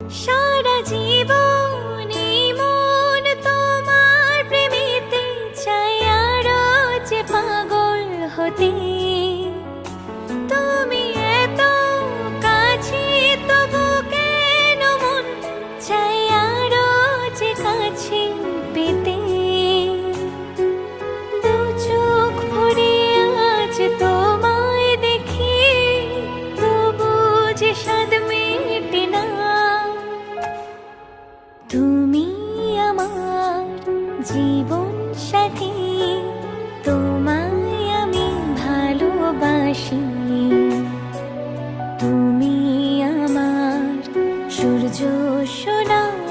সারা জীবন এই মন তোমার প্রেমেতে চাই আরো যে পাগল হতে। তুমি এত কাছে তবু কেন মন চাই আরো যে কাছে পেতে। দু চোখ ভরে আজ তোমায় দেখি, তবু যে স্বাদ মেটে না। তুমি আমার জীবন সাথী, তোমায় আমি ভালোবাসি। তুমি আমার সূর্য সোনা।